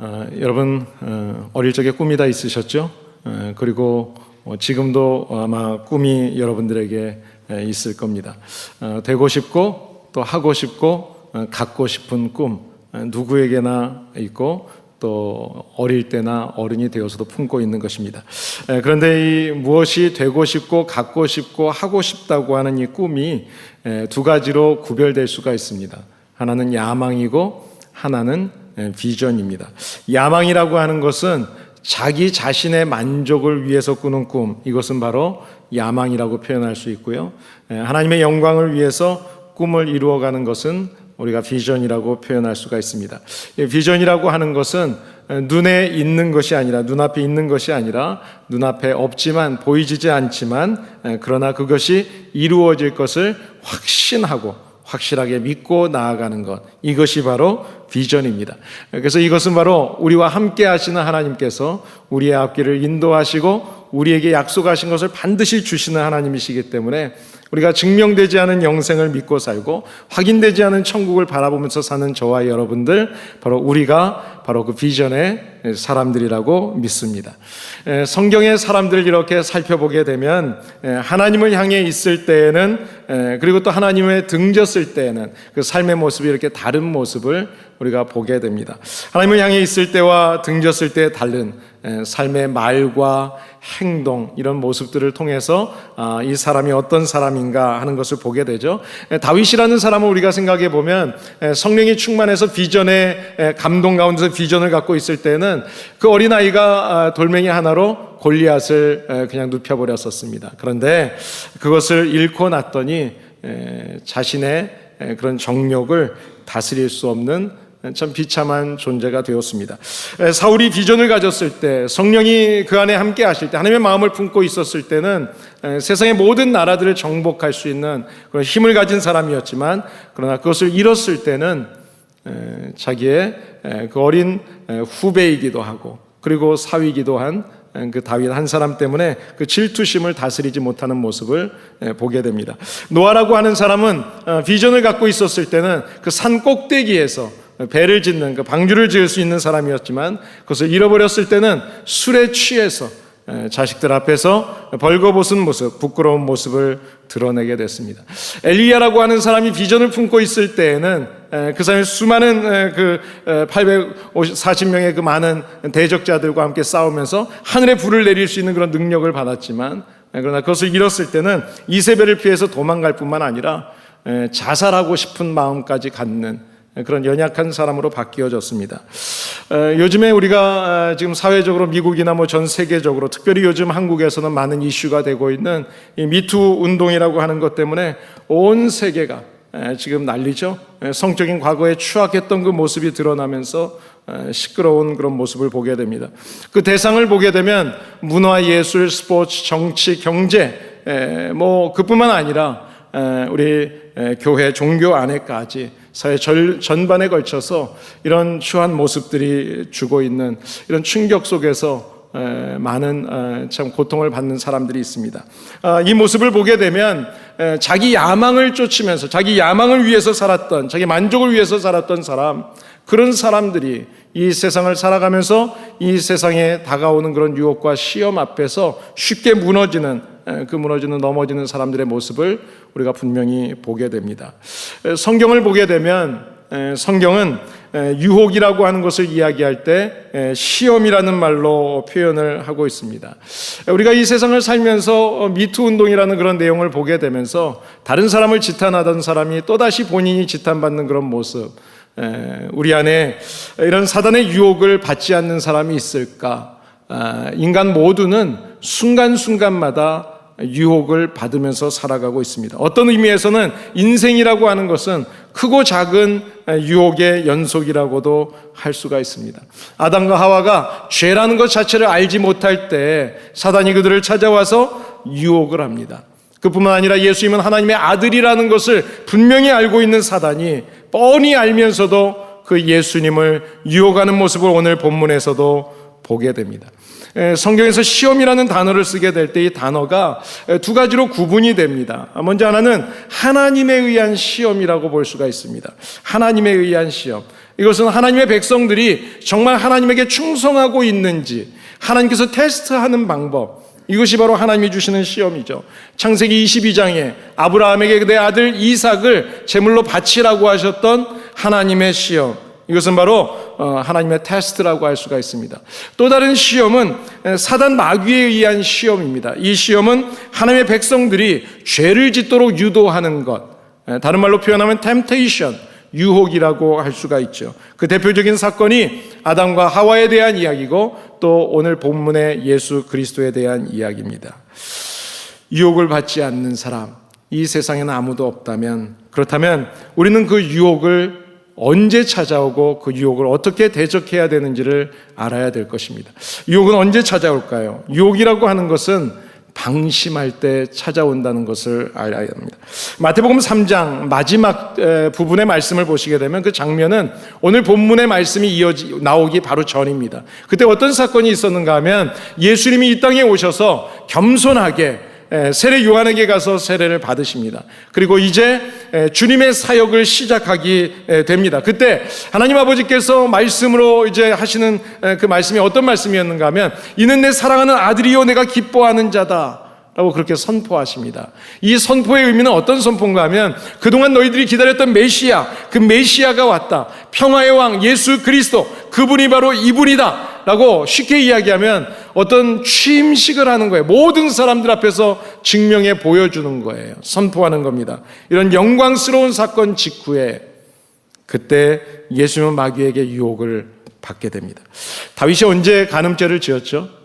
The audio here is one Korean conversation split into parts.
여러분 어릴 적에 꿈이 다 있으셨죠? 그리고 지금도 아마 꿈이 여러분들에게 있을 겁니다. 되고 싶고 또 하고 싶고 갖고 싶은 꿈 누구에게나 있고 또 어릴 때나 어른이 되어서도 품고 있는 것입니다. 그런데 이 무엇이 되고 싶고 갖고 싶고 하고 싶다고 하는 이 꿈이 두 가지로 구별될 수가 있습니다. 하나는 야망이고 하나는 비전입니다. 야망이라고 하는 것은 자기 자신의 만족을 위해서 꾸는 꿈, 이것은 바로 야망이라고 표현할 수 있고요. 하나님의 영광을 위해서 꿈을 이루어가는 것은 우리가 비전이라고 표현할 수가 있습니다. 비전이라고 하는 것은 눈에 있는 것이 아니라, 눈앞에 있는 것이 아니라 눈앞에 없지만 보이지 않지만 그러나 그것이 이루어질 것을 확실하게 믿고 나아가는 것, 이것이 바로 비전입니다. 그래서 이것은 바로 우리와 함께 하시는 하나님께서 우리의 앞길을 인도하시고 우리에게 약속하신 것을 반드시 주시는 하나님이시기 때문에 우리가 증명되지 않은 영생을 믿고 살고 확인되지 않은 천국을 바라보면서 사는 저와 여러분들, 우리가 그 비전의 사람들이라고 믿습니다. 성경의 사람들을 이렇게 살펴보게 되면 하나님을 향해 있을 때에는, 그리고 또 하나님의 등졌을 때에는 그 삶의 모습이 이렇게 다른 모습을 우리가 보게 됩니다. 하나님을 향해 있을 때와 등졌을 때의 다른 삶의 말과 행동, 이런 모습들을 통해서 이 사람이 어떤 사람인가 하는 것을 보게 되죠. 다윗이라는 사람을 우리가 생각해 보면 성령이 충만해서 비전의 감동 가운데서 비전을 갖고 있을 때는 그 어린아이가 돌멩이 하나로 골리앗을 그냥 눕혀버렸었습니다. 그런데 그것을 잃고 났더니 자신의 그런 정욕을 다스릴 수 없는 참 비참한 존재가 되었습니다. 사울이 비전을 가졌을 때, 성령이 그 안에 함께 하실 때, 하나님의 마음을 품고 있었을 때는 세상의 모든 나라들을 정복할 수 있는 그런 힘을 가진 사람이었지만, 그러나 그것을 잃었을 때는 자기의 그 어린 후배이기도 하고 그리고 사위이기도 한 그 다윗 한 사람 때문에 그 질투심을 다스리지 못하는 모습을 보게 됩니다. 노아라고 하는 사람은 비전을 갖고 있었을 때는 그 산 꼭대기에서 배를 짓는, 그 방주를 지을 수 있는 사람이었지만 그것을 잃어버렸을 때는 술에 취해서 자식들 앞에서 벌거벗은 모습, 부끄러운 모습을 드러내게 됐습니다. 엘리야라고 하는 사람이 비전을 품고 있을 때에는 그 사람이 수많은 그 840명의 그 많은 대적자들과 함께 싸우면서 하늘에 불을 내릴 수 있는 그런 능력을 받았지만, 그러나 그것을 잃었을 때는 이세벨을 피해서 도망갈 뿐만 아니라 자살하고 싶은 마음까지 갖는 그런 연약한 사람으로 바뀌어졌습니다. 요즘에 우리가 지금 사회적으로 미국이나 전 세계적으로, 특별히 요즘 한국에서는 많은 이슈가 되고 있는 이 미투 운동이라고 하는 것 때문에 온 세계가 지금 난리죠. 성적인 과거에 추악했던 그 모습이 드러나면서 시끄러운 그런 모습을 보게 됩니다. 그 대상을 보게 되면 문화, 예술, 스포츠, 정치, 경제, 그뿐만 아니라 우리 교회, 종교 안에까지 사회 전반에 걸쳐서 이런 추한 모습들이 주고 있는 이런 충격 속에서 많은 참 고통을 받는 사람들이 있습니다. 이 모습을 보게 되면 자기 야망을 쫓으면서 자기 야망을 위해서 살았던, 자기 만족을 위해서 살았던 사람, 그런 사람들이 이 세상을 살아가면서 이 세상에 다가오는 그런 유혹과 시험 앞에서 쉽게 넘어지는 사람들의 모습을 우리가 분명히 보게 됩니다. 성경을 보게 되면 성경은 유혹이라고 하는 것을 이야기할 때 시험이라는 말로 표현을 하고 있습니다. 우리가 이 세상을 살면서 미투 운동이라는 그런 내용을 보게 되면서 다른 사람을 지탄하던 사람이 또다시 본인이 지탄받는 그런 모습, 우리 안에 이런 사단의 유혹을 받지 않는 사람이 있을까? 인간 모두는 순간순간마다 유혹을 받으면서 살아가고 있습니다. 어떤 의미에서는 인생이라고 하는 것은 크고 작은 유혹의 연속이라고도 할 수가 있습니다. 아담과 하와가 죄라는 것 자체를 알지 못할 때 사단이 그들을 찾아와서 유혹을 합니다. 그뿐만 아니라 예수님은 하나님의 아들이라는 것을 분명히 알고 있는 사단이 뻔히 알면서도 그 예수님을 유혹하는 모습을 오늘 본문에서도 보게 됩니다. 성경에서 시험이라는 단어를 쓰게 될 때 이 단어가 두 가지로 구분이 됩니다. 먼저 하나는 하나님에 의한 시험이라고 볼 수가 있습니다. 하나님에 의한 시험. 이것은 하나님의 백성들이 정말 하나님에게 충성하고 있는지 하나님께서 테스트하는 방법, 이것이 바로 하나님이 주시는 시험이죠. 창세기 22장에 아브라함에게 내 아들 이삭을 제물로 바치라고 하셨던 하나님의 시험, 이것은 바로 하나님의 테스트라고 할 수가 있습니다. 또 다른 시험은 사단 마귀에 의한 시험입니다. 이 시험은 하나님의 백성들이 죄를 짓도록 유도하는 것, 다른 말로 표현하면 temptation, 유혹이라고 할 수가 있죠. 그 대표적인 사건이 아담과 하와에 대한 이야기고 또 오늘 본문의 예수 그리스도에 대한 이야기입니다. 유혹을 받지 않는 사람, 이 세상에는 아무도 없다면, 그렇다면 우리는 그 유혹을 언제 찾아오고 그 유혹을 어떻게 대적해야 되는지를 알아야 될 것입니다. 유혹은 언제 찾아올까요? 유혹이라고 하는 것은 방심할 때 찾아온다는 것을 알아야 합니다. 마태복음 3장 마지막 부분의 말씀을 보시게 되면 그 장면은 오늘 본문의 말씀이 나오기 바로 전입니다. 그때 어떤 사건이 있었는가 하면 예수님이 이 땅에 오셔서 겸손하게 세례 요한에게 가서 세례를 받으십니다. 그리고 이제 주님의 사역을 시작하게 됩니다. 그때 하나님 아버지께서 말씀으로 이제 하시는 그 말씀이 어떤 말씀이었는가 하면 이는 내 사랑하는 아들이요 내가 기뻐하는 자다 라고 그렇게 선포하십니다. 이 선포의 의미는 어떤 선포인가 하면 그동안 너희들이 기다렸던 메시아, 그 메시아가 왔다. 평화의 왕 예수 그리스도, 그분이 바로 이분이다 라고 쉽게 이야기하면 어떤 취임식을 하는 거예요. 모든 사람들 앞에서 증명해 보여주는 거예요. 선포하는 겁니다. 이런 영광스러운 사건 직후에 그때 예수님은 마귀에게 유혹을 받게 됩니다. 다윗이 언제 간음죄를 지었죠?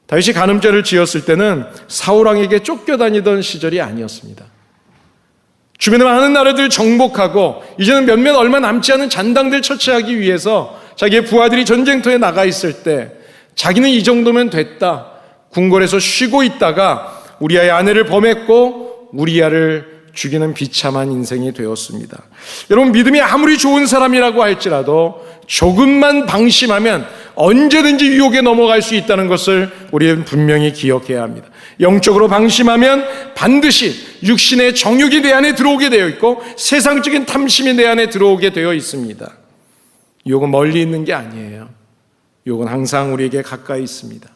다윗이 간음죄를 지었을 때는 사울왕에게 쫓겨다니던 시절이 아니었습니다. 주변의 많은 나라들 정복하고 이제는 몇몇 얼마 남지 않은 잔당들 처치하기 위해서 자기의 부하들이 전쟁터에 나가 있을 때 자기는 이 정도면 됐다. 궁궐에서 쉬고 있다가 우리아의 아내를 범했고 우리아를 죽이는 비참한 인생이 되었습니다. 여러분, 믿음이 아무리 좋은 사람이라고 할지라도 조금만 방심하면 언제든지 유혹에 넘어갈 수 있다는 것을 우리는 분명히 기억해야 합니다. 영적으로 방심하면 반드시 육신의 정욕이 내 안에 들어오게 되어 있고 세상적인 탐심이 내 안에 들어오게 되어 있습니다. 유혹은 멀리 있는 게 아니에요. 유혹은 항상 우리에게 가까이 있습니다.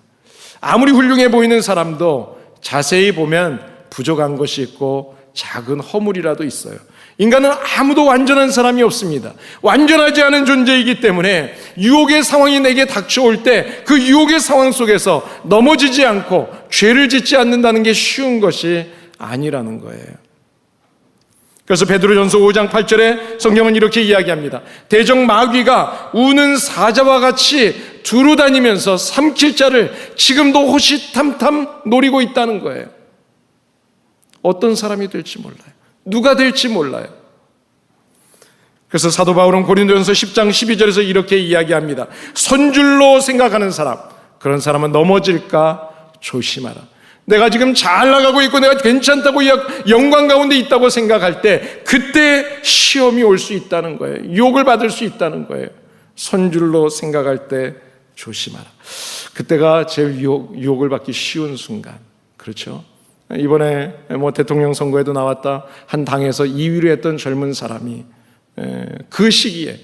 아무리 훌륭해 보이는 사람도 자세히 보면 부족한 것이 있고 작은 허물이라도 있어요. 인간은 아무도 완전한 사람이 없습니다. 완전하지 않은 존재이기 때문에 유혹의 상황이 내게 닥쳐올 때 그 유혹의 상황 속에서 넘어지지 않고 죄를 짓지 않는다는 게 쉬운 것이 아니라는 거예요. 그래서 베드로전서 5장 8절에 성경은 이렇게 이야기합니다. 대적 마귀가 우는 사자와 같이 두루다니면서 삼킬 자를 지금도 호시탐탐 노리고 있다는 거예요. 어떤 사람이 될지 몰라요. 누가 될지 몰라요. 그래서 사도 바울은 고린도전서 10장 12절에서 이렇게 이야기합니다. 선줄로 생각하는 사람, 그런 사람은 넘어질까 조심하라. 내가 지금 잘 나가고 있고 내가 괜찮다고 영광 가운데 있다고 생각할 때 그때 시험이 올 수 있다는 거예요. 유혹을 받을 수 있다는 거예요. 선줄로 생각할 때 조심하라. 그때가 제일 유혹을 받기 쉬운 순간. 그렇죠? 이번에 대통령 선거에도 나왔다. 한 당에서 2위를 했던 젊은 사람이 그 시기에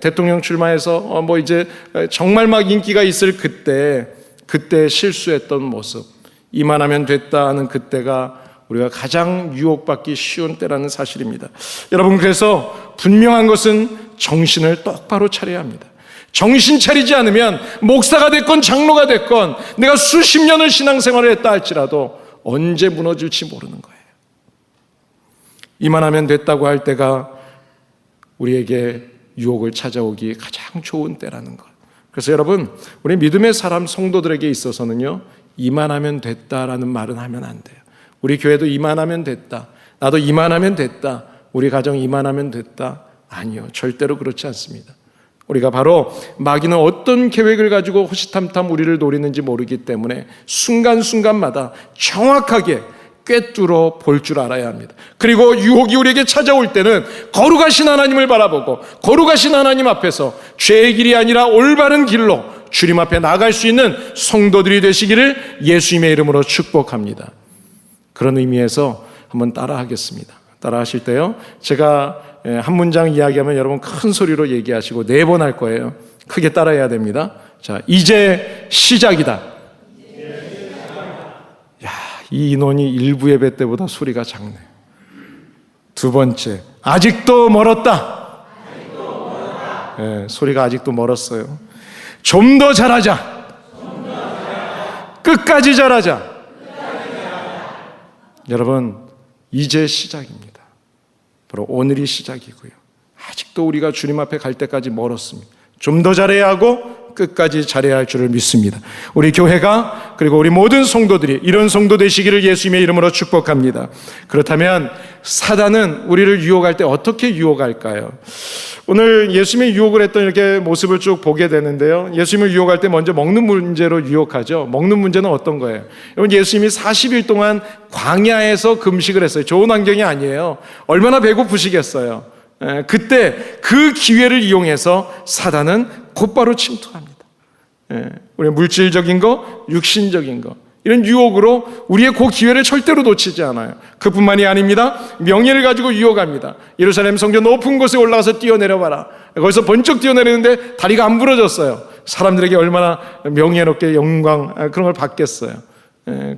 대통령 출마해서 이제 정말 막 인기가 있을 그때 실수했던 모습, 이만하면 됐다 하는 그때가 우리가 가장 유혹받기 쉬운 때라는 사실입니다. 여러분, 그래서 분명한 것은 정신을 똑바로 차려야 합니다. 정신 차리지 않으면 목사가 됐건 장로가 됐건 내가 수십 년을 신앙생활을 했다 할지라도 언제 무너질지 모르는 거예요. 이만하면 됐다고 할 때가 우리에게 유혹을 찾아오기 가장 좋은 때라는 것. 그래서 여러분, 우리 믿음의 사람 성도들에게 있어서는요, 이만하면 됐다라는 말은 하면 안 돼요. 우리 교회도 이만하면 됐다, 나도 이만하면 됐다, 우리 가정 이만하면 됐다. 아니요, 절대로 그렇지 않습니다. 우리가 바로 마귀는 어떤 계획을 가지고 호시탐탐 우리를 노리는지 모르기 때문에 순간순간마다 정확하게 꿰뚫어 볼 줄 알아야 합니다. 그리고 유혹이 우리에게 찾아올 때는 거룩하신 하나님을 바라보고 거룩하신 하나님 앞에서 죄의 길이 아니라 올바른 길로 주님 앞에 나갈 수 있는 성도들이 되시기를 예수님의 이름으로 축복합니다. 그런 의미에서 한번 따라하겠습니다. 따라하실 때요, 제가 한 문장 이야기하면 여러분 큰 소리로 얘기하시고 4번 할 거예요. 크게 따라해야 됩니다. 자, 이제 시작이다. 야, 이 인원이 일부 예배 때보다 소리가 작네. 2번째, 아직도 멀었다. 소리가 아직도 멀었어요. 좀 더 잘하자. 끝까지 잘하자. 여러분, 이제 시작입니다. 바로 오늘이 시작이고요. 아직도 우리가 주님 앞에 갈 때까지 멀었습니다. 좀 더 잘해야 하고 끝까지 잘해야 할 줄을 믿습니다. 우리 교회가, 그리고 우리 모든 성도들이 이런 성도 되시기를 예수님의 이름으로 축복합니다. 그렇다면 사단은 우리를 유혹할 때 어떻게 유혹할까요? 오늘 예수님이 유혹을 했던 이렇게 모습을 쭉 보게 되는데요, 예수님을 유혹할 때 먼저 먹는 문제로 유혹하죠. 먹는 문제는 어떤 거예요? 여러분, 예수님이 40일 동안 광야에서 금식을 했어요. 좋은 환경이 아니에요. 얼마나 배고프시겠어요. 그때 그 기회를 이용해서 사단은 곧바로 침투합니다. 우리 물질적인 거, 육신적인 거, 이런 유혹으로 우리의 그 기회를 절대로 놓치지 않아요. 그뿐만이 아닙니다. 명예를 가지고 유혹합니다. 예루살렘 성전 높은 곳에 올라가서 뛰어내려봐라. 거기서 번쩍 뛰어내리는데 다리가 안 부러졌어요. 사람들에게 얼마나 명예롭게 영광, 그런 걸 받겠어요.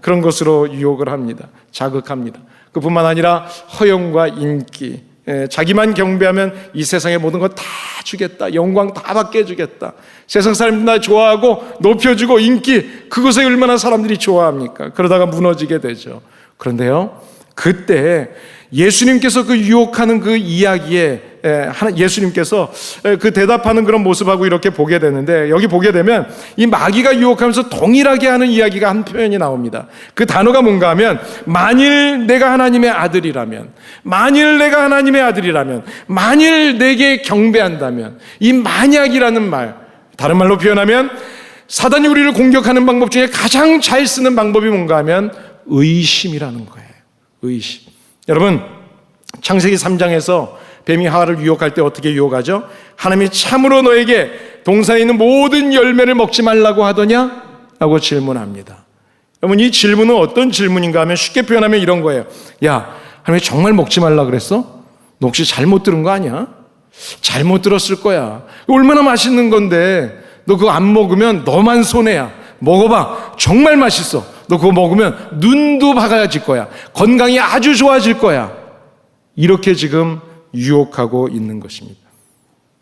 그런 것으로 유혹을 합니다. 자극합니다. 그뿐만 아니라 허영과 인기, 자기만 경배하면 이 세상의 모든 것 다 주겠다, 영광 다 받게 해주겠다, 세상 사람들 나 좋아하고 높여주고 인기, 그것에 얼마나 사람들이 좋아합니까? 그러다가 무너지게 되죠. 그런데요, 그때 예수님께서 그 유혹하는 그 이야기에 예수님께서 그 대답하는 그런 모습하고 이렇게 보게 되는데, 여기 보게 되면 이 마귀가 유혹하면서 동일하게 하는 이야기가 한 표현이 나옵니다. 그 단어가 뭔가 하면, 만일 내가 하나님의 아들이라면, 만일 내가 하나님의 아들이라면, 만일 내게 경배한다면, 이 만약이라는 말, 다른 말로 표현하면 사단이 우리를 공격하는 방법 중에 가장 잘 쓰는 방법이 뭔가 하면 의심이라는 거예요. 의심. 여러분, 창세기 3장에서 뱀이 하와를 유혹할 때 어떻게 유혹하죠? 하나님이 참으로 너에게 동산에 있는 모든 열매를 먹지 말라고 하더냐? 라고 질문합니다. 여러분, 이 질문은 어떤 질문인가 하면 쉽게 표현하면 이런 거예요. 야, 하나님이 정말 먹지 말라 그랬어? 너 혹시 잘못 들은 거 아니야? 잘못 들었을 거야. 얼마나 맛있는 건데 너 그거 안 먹으면 너만 손해야. 먹어봐. 정말 맛있어. 너 그거 먹으면 눈도 밝아질 거야. 건강이 아주 좋아질 거야. 이렇게 지금 유혹하고 있는 것입니다.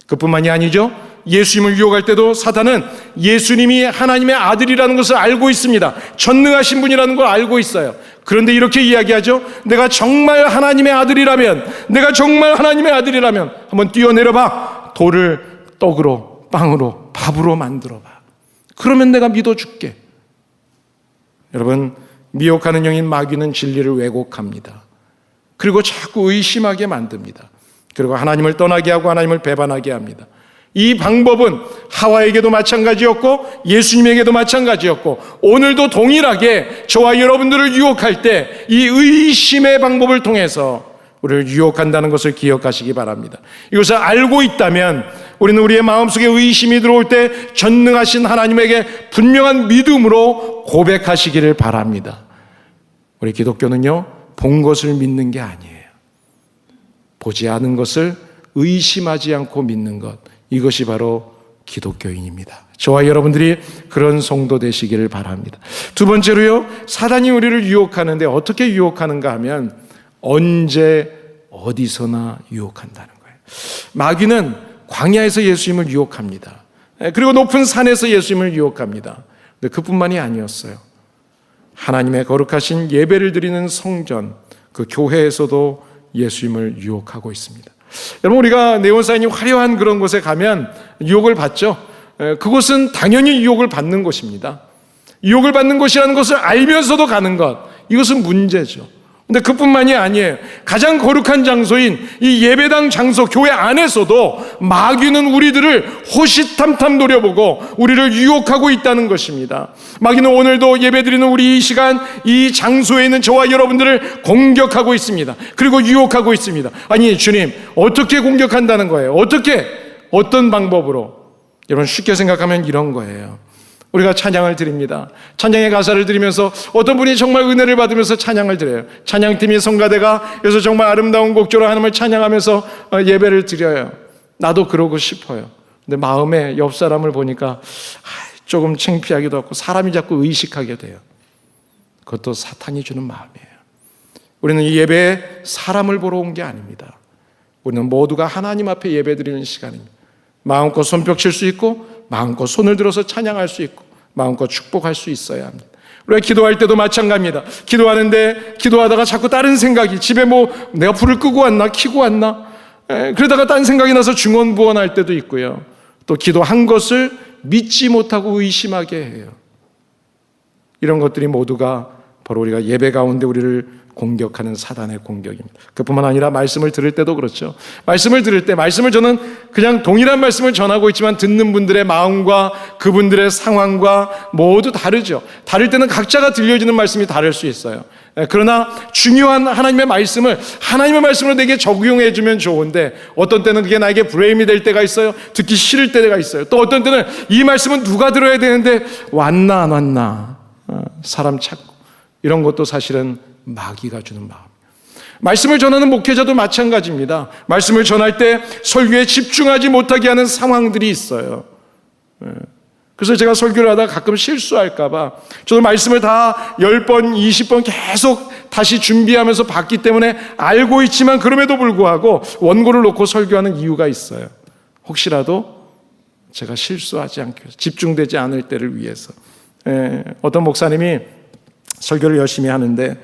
그뿐만이 아니죠. 예수님을 유혹할 때도 사단은 예수님이 하나님의 아들이라는 것을 알고 있습니다. 전능하신 분이라는 걸 알고 있어요. 그런데 이렇게 이야기하죠. 내가 정말 하나님의 아들이라면, 내가 정말 하나님의 아들이라면 한번 뛰어내려봐. 돌을 떡으로, 빵으로, 밥으로 만들어봐. 그러면 내가 믿어줄게. 여러분, 미혹하는 영인 마귀는 진리를 왜곡합니다. 그리고 자꾸 의심하게 만듭니다. 그리고 하나님을 떠나게 하고 하나님을 배반하게 합니다. 이 방법은 하와에게도 마찬가지였고 예수님에게도 마찬가지였고 오늘도 동일하게 저와 여러분들을 유혹할 때 이 의심의 방법을 통해서 우리를 유혹한다는 것을 기억하시기 바랍니다. 이것을 알고 있다면 우리는 우리의 마음속에 의심이 들어올 때 전능하신 하나님에게 분명한 믿음으로 고백하시기를 바랍니다. 우리 기독교는요, 본 것을 믿는 게 아니에요. 보지 않은 것을 의심하지 않고 믿는 것, 이것이 바로 기독교인입니다. 저와 여러분들이 그런 성도 되시기를 바랍니다. 두 번째로요, 사단이 우리를 유혹하는데 어떻게 유혹하는가 하면 언제 어디서나 유혹한다는 거예요. 마귀는 광야에서 예수님을 유혹합니다. 그리고 높은 산에서 예수님을 유혹합니다. 근데 그뿐만이 아니었어요. 하나님의 거룩하신 예배를 드리는 성전, 그 교회에서도 예수님을 유혹하고 있습니다. 여러분, 우리가 네온사인이 화려한 그런 곳에 가면 유혹을 받죠. 그곳은 당연히 유혹을 받는 곳입니다. 유혹을 받는 곳이라는 것을 알면서도 가는 것, 이것은 문제죠. 근데 그뿐만이 아니에요. 가장 거룩한 장소인 이 예배당 장소, 교회 안에서도 마귀는 우리들을 호시탐탐 노려보고 우리를 유혹하고 있다는 것입니다. 마귀는 오늘도 예배드리는 우리 이 시간, 이 장소에 있는 저와 여러분들을 공격하고 있습니다. 그리고 유혹하고 있습니다. 아니, 주님, 어떻게 공격한다는 거예요? 어떻게, 어떤 방법으로? 여러분 쉽게 생각하면 이런 거예요. 우리가 찬양을 드립니다. 찬양의 가사를 드리면서 어떤 분이 정말 은혜를 받으면서 찬양을 드려요. 찬양팀이 성가대가 그래서 정말 아름다운 곡조로 하나님을 찬양하면서 예배를 드려요. 나도 그러고 싶어요. 근데 마음에 옆 사람을 보니까 조금 창피하기도 하고 사람이 자꾸 의식하게 돼요. 그것도 사탄이 주는 마음이에요. 우리는 이 예배에 사람을 보러 온 게 아닙니다. 우리는 모두가 하나님 앞에 예배드리는 시간입니다. 마음껏 손뼉칠 수 있고 마음껏 손을 들어서 찬양할 수 있고 마음껏 축복할 수 있어야 합니다. 우리가 기도할 때도 마찬가지입니다. 기도하는데 기도하다가 자꾸 다른 생각이 집에 내가 불을 끄고 왔나 켜고 왔나 그러다가 딴 생각이 나서 중언부언할 때도 있고요. 또 기도한 것을 믿지 못하고 의심하게 해요. 이런 것들이 모두가 바로 우리가 예배 가운데 우리를 공격하는 사단의 공격입니다. 그뿐만 아니라 말씀을 들을 때도 그렇죠. 말씀을 들을 때 저는 그냥 동일한 말씀을 전하고 있지만 듣는 분들의 마음과 그분들의 상황과 모두 다르죠. 다를 때는 각자가 들려지는 말씀이 다를 수 있어요. 그러나 중요한 하나님의 말씀으로 내게 적용해 주면 좋은데 어떤 때는 그게 나에게 브레임이 될 때가 있어요. 듣기 싫을 때가 있어요. 또 어떤 때는 이 말씀은 누가 들어야 되는데 왔나 안 왔나 사람 찾고 이런 것도 사실은 마귀가 주는 마음. 말씀을 전하는 목회자도 마찬가지입니다. 말씀을 전할 때 설교에 집중하지 못하게 하는 상황들이 있어요. 그래서 제가 설교를 하다가 가끔 실수할까 봐 저도 말씀을 다 10번, 20번 계속 다시 준비하면서 봤기 때문에 알고 있지만 그럼에도 불구하고 원고를 놓고 설교하는 이유가 있어요. 혹시라도 제가 실수하지 않기 위해서, 집중되지 않을 때를 위해서. 어떤 목사님이 설교를 열심히 하는데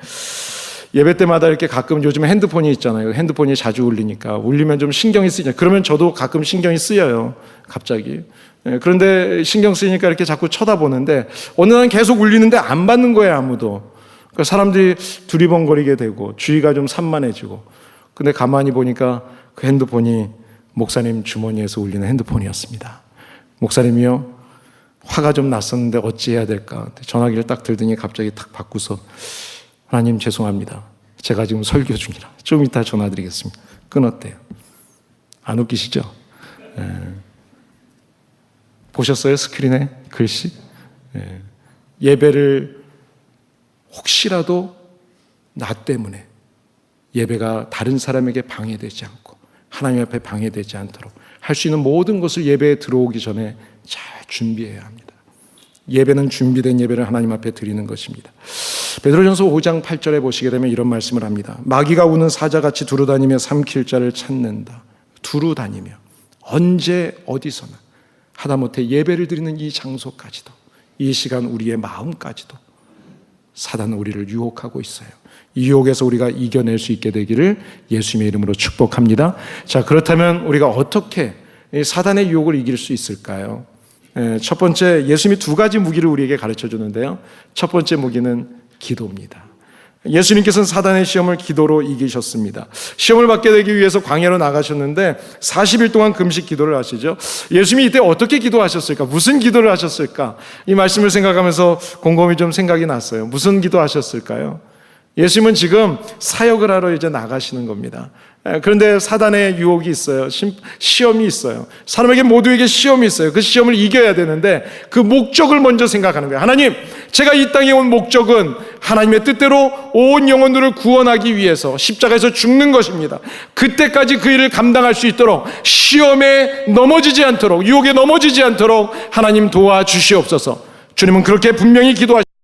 예배 때마다 이렇게 가끔 요즘에 핸드폰이 있잖아요. 핸드폰이 자주 울리니까 울리면 좀 신경이 쓰이죠. 그러면 저도 가끔 신경이 쓰여요. 갑자기. 그런데 신경 쓰이니까 이렇게 자꾸 쳐다보는데 어느 날은 계속 울리는데 안 받는 거예요, 아무도. 그러니까 사람들이 두리번거리게 되고 주의가 좀 산만해지고. 근데 가만히 보니까 그 핸드폰이 목사님 주머니에서 울리는 핸드폰이었습니다. 목사님이요, 화가 좀 났었는데 어찌해야 될까? 전화기를 딱 들더니 갑자기 탁 바꾸서 하나님 죄송합니다. 제가 지금 설교 중이라 좀 이따 전화드리겠습니다. 끊었대요. 안 웃기시죠? 보셨어요? 스크린에 글씨? 예배를 혹시라도 나 때문에 예배가 다른 사람에게 방해되지 않고 하나님 앞에 방해되지 않도록 할 수 있는 모든 것을 예배에 들어오기 전에 잘 준비해야 합니다. 예배는 준비된 예배를 하나님 앞에 드리는 것입니다. 베드로전서 5장 8절에 보시게 되면 이런 말씀을 합니다. 마귀가 우는 사자같이 두루다니며 삼킬 자를 찾는다. 두루다니며 언제 어디서나 하다못해 예배를 드리는 이 장소까지도 이 시간 우리의 마음까지도 사단은 우리를 유혹하고 있어요. 이 유혹에서 우리가 이겨낼 수 있게 되기를 예수님의 이름으로 축복합니다. 자, 그렇다면 우리가 어떻게 사단의 유혹을 이길 수 있을까요? 첫 번째, 예수님이 두 가지 무기를 우리에게 가르쳐 주는데요. 첫 번째 무기는 기도입니다. 예수님께서는 사단의 시험을 기도로 이기셨습니다. 시험을 받게 되기 위해서 광야로 나가셨는데 40일 동안 금식 기도를 하시죠. 예수님이 이때 어떻게 기도하셨을까? 무슨 기도를 하셨을까? 이 말씀을 생각하면서 곰곰이 좀 생각이 났어요. 무슨 기도하셨을까요? 예수님은 지금 사역을 하러 이제 나가시는 겁니다. 그런데 사단의 유혹이 있어요. 시험이 있어요. 사람에게 모두에게 시험이 있어요. 그 시험을 이겨야 되는데 그 목적을 먼저 생각하는 거예요. 하나님, 제가 이 땅에 온 목적은 하나님의 뜻대로 온 영혼들을 구원하기 위해서 십자가에서 죽는 것입니다. 그때까지 그 일을 감당할 수 있도록 시험에 넘어지지 않도록, 유혹에 넘어지지 않도록 하나님 도와주시옵소서. 주님은 그렇게 분명히 기도하셨습니다.